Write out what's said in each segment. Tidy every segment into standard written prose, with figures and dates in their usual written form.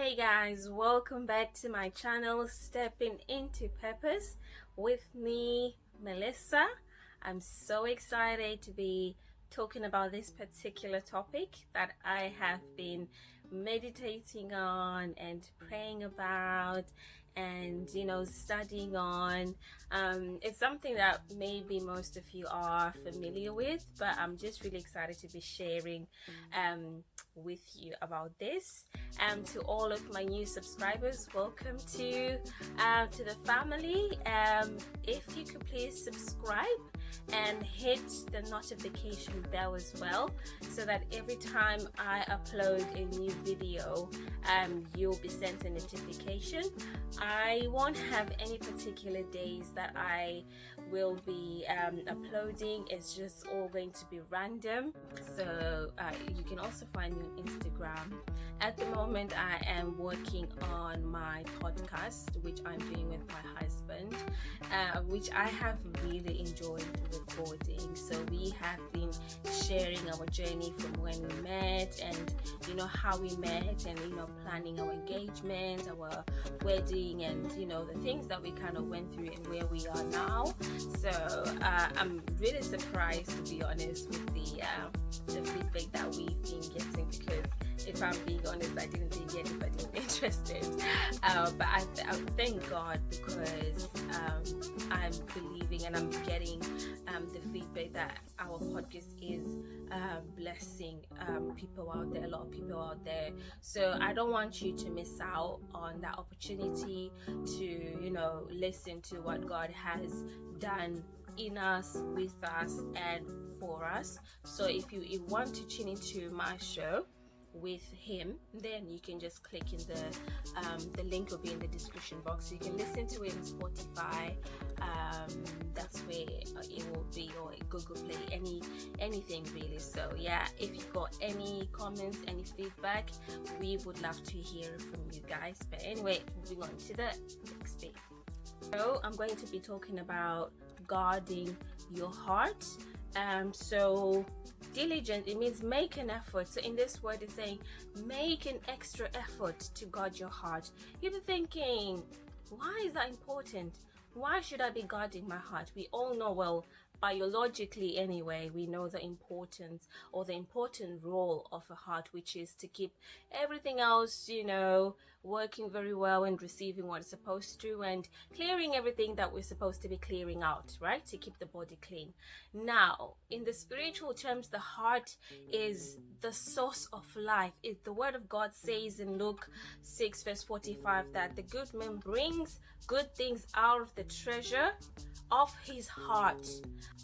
Hey guys, welcome back to my channel, Stepping into Purpose with me, Melissa. I'm so excited to be talking about this particular topic that I have been meditating on and praying about and studying on. It's something that maybe most of you are familiar with, but I'm just really excited to be sharing with you about this. To all of my new subscribers, welcome to the family. If you could please subscribe and hit the notification bell as well, so that every time I upload a new video, you'll be sent a notification. I won't have any particular days that I will be uploading. It's just all going to be random. So you can also find me on Instagram. At the moment, I am working on my podcast, which I'm doing with my husband, which I have really enjoyed recording. So we have been sharing our journey from when we met, and how we met, and planning our engagement, our wedding, and the things that we kind of went through and where we are now. So I'm really surprised, to be honest, with the feedback that we've been getting, because if I'm being honest, I didn't think anybody was interested, but I thank God, because I'm believing and I'm getting the feedback that our podcast is blessing people out there, a lot of people out there. So I don't want you to miss out on that opportunity to listen to what God has done in us, with us, and for us. So if you want to tune into my show with him, then you can just click in the link will be in the description box. You can listen to it in Spotify, that's where it will be, or Google Play, anything really. So yeah, if you've got any comments, any feedback, we would love to hear from you guys. But anyway, moving on to the next bit. So I'm going to be talking about guarding your heart. So diligent, it means make an effort. So in this word, it's saying make an extra effort to guard your heart. You'll be thinking, why is that important? Why should I be guarding my heart? We all know, well, biologically anyway, we know the importance, or the important role of a heart, which is to keep everything else working very well and receiving what it's supposed to, and clearing everything that we're supposed to be clearing out, right, to keep the body clean. Now, in the spiritual terms, the heart is the source of life. The word of God says in Luke 6 verse 45 that the good man brings good things out of the treasure of his heart.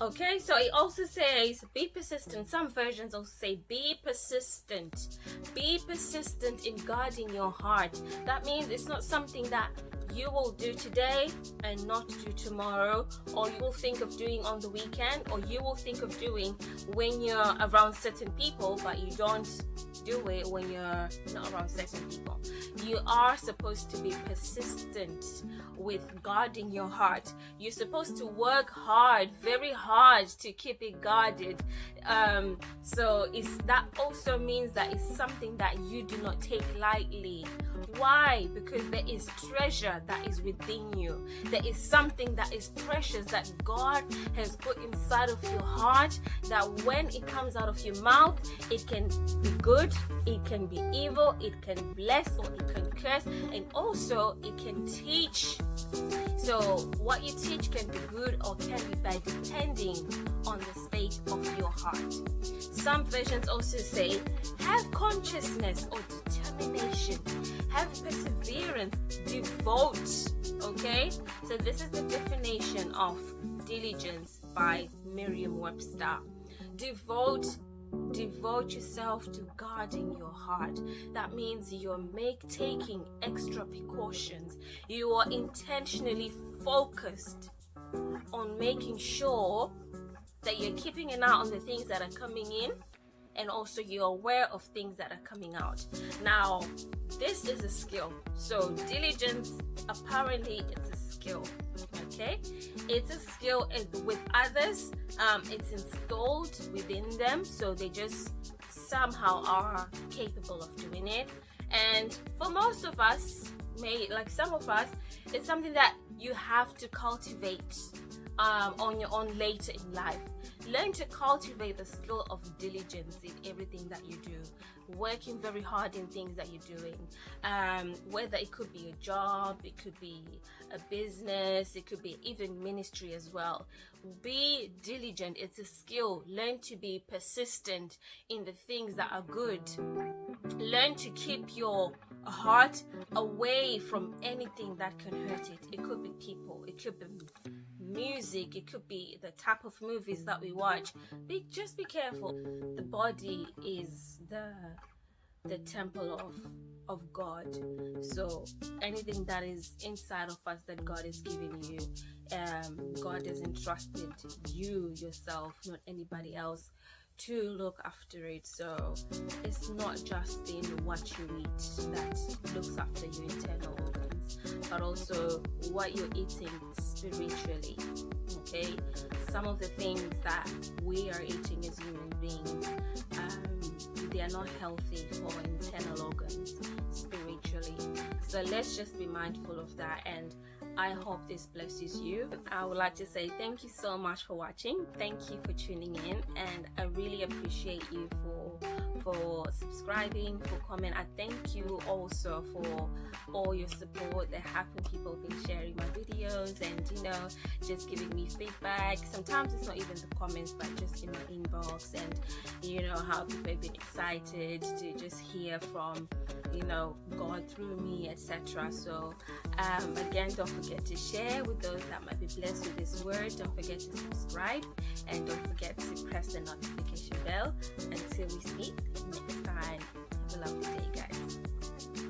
Okay, so it also says be persistent. Some versions also say be persistent. Be persistent in guarding your heart. That means it's not something that you will do today and not do tomorrow, or you will think of doing on the weekend, or you will think of doing when you're around certain people, but you don't do it when you're not around certain people. You are supposed to be persistent with guarding your heart. You're supposed to work hard, very hard, to keep it guarded. So that also means that it's something that you do not take lightly. Why? Because there is treasure that is within you. There is something that is precious that God has put inside of your heart, that when it comes out of your mouth, it can be good, it can be evil, it can bless, or it can curse, and also it can teach. So what you teach can be good or can be bad, depending on the state of your heart. Some versions also say have consciousness or determination, have perseverance, devote. Okay, so this is the definition of diligence by Merriam-Webster. Devote yourself to guarding your heart. That means you're taking extra precautions. You are intentionally focused on making sure that you're keeping an eye on the things that are coming in, and also you're aware of things that are coming out. Now, this is a skill. So diligence, apparently it's a skill. Okay, it's a skill with others. It's installed within them, so they just somehow are capable of doing it. And for most of us, like some of us, it's something that you have to cultivate on your own later in life. Learn to cultivate the skill of diligence in everything that you do, working very hard in things that you're doing, whether it could be a job, it could be a business, it could be even ministry as well. Be diligent. It's a skill. Learn to be persistent in the things that are good. Learn to keep your heart away from anything that can hurt it. It could be people, it could be music, it could be the type of movies that we watch. Just be careful. The body is the temple of God. So anything that is inside of us that God is giving you, God has entrusted you yourself, not anybody else, to look after it. So it's not just in what you eat that looks after your internal organs, but also what you're eating spiritually. Okay, some of the things that we are eating as human beings, they are not healthy for internal organs spiritually. So let's just be mindful of that, and I hope this blesses you. I would like to say thank you so much for watching. Thank you for tuning in, and I really appreciate you for subscribing, for comment. I thank you also for all your support. There have been people been sharing my videos and just giving me feedback. Sometimes it's not even the comments, but just in my inbox, and how people have been excited to just hear from God through me, etc. So again, don't forget to share with those that might be blessed with this word. Don't forget to subscribe, and don't forget to press the notification bell. Until we speak next time, have a lovely day, guys.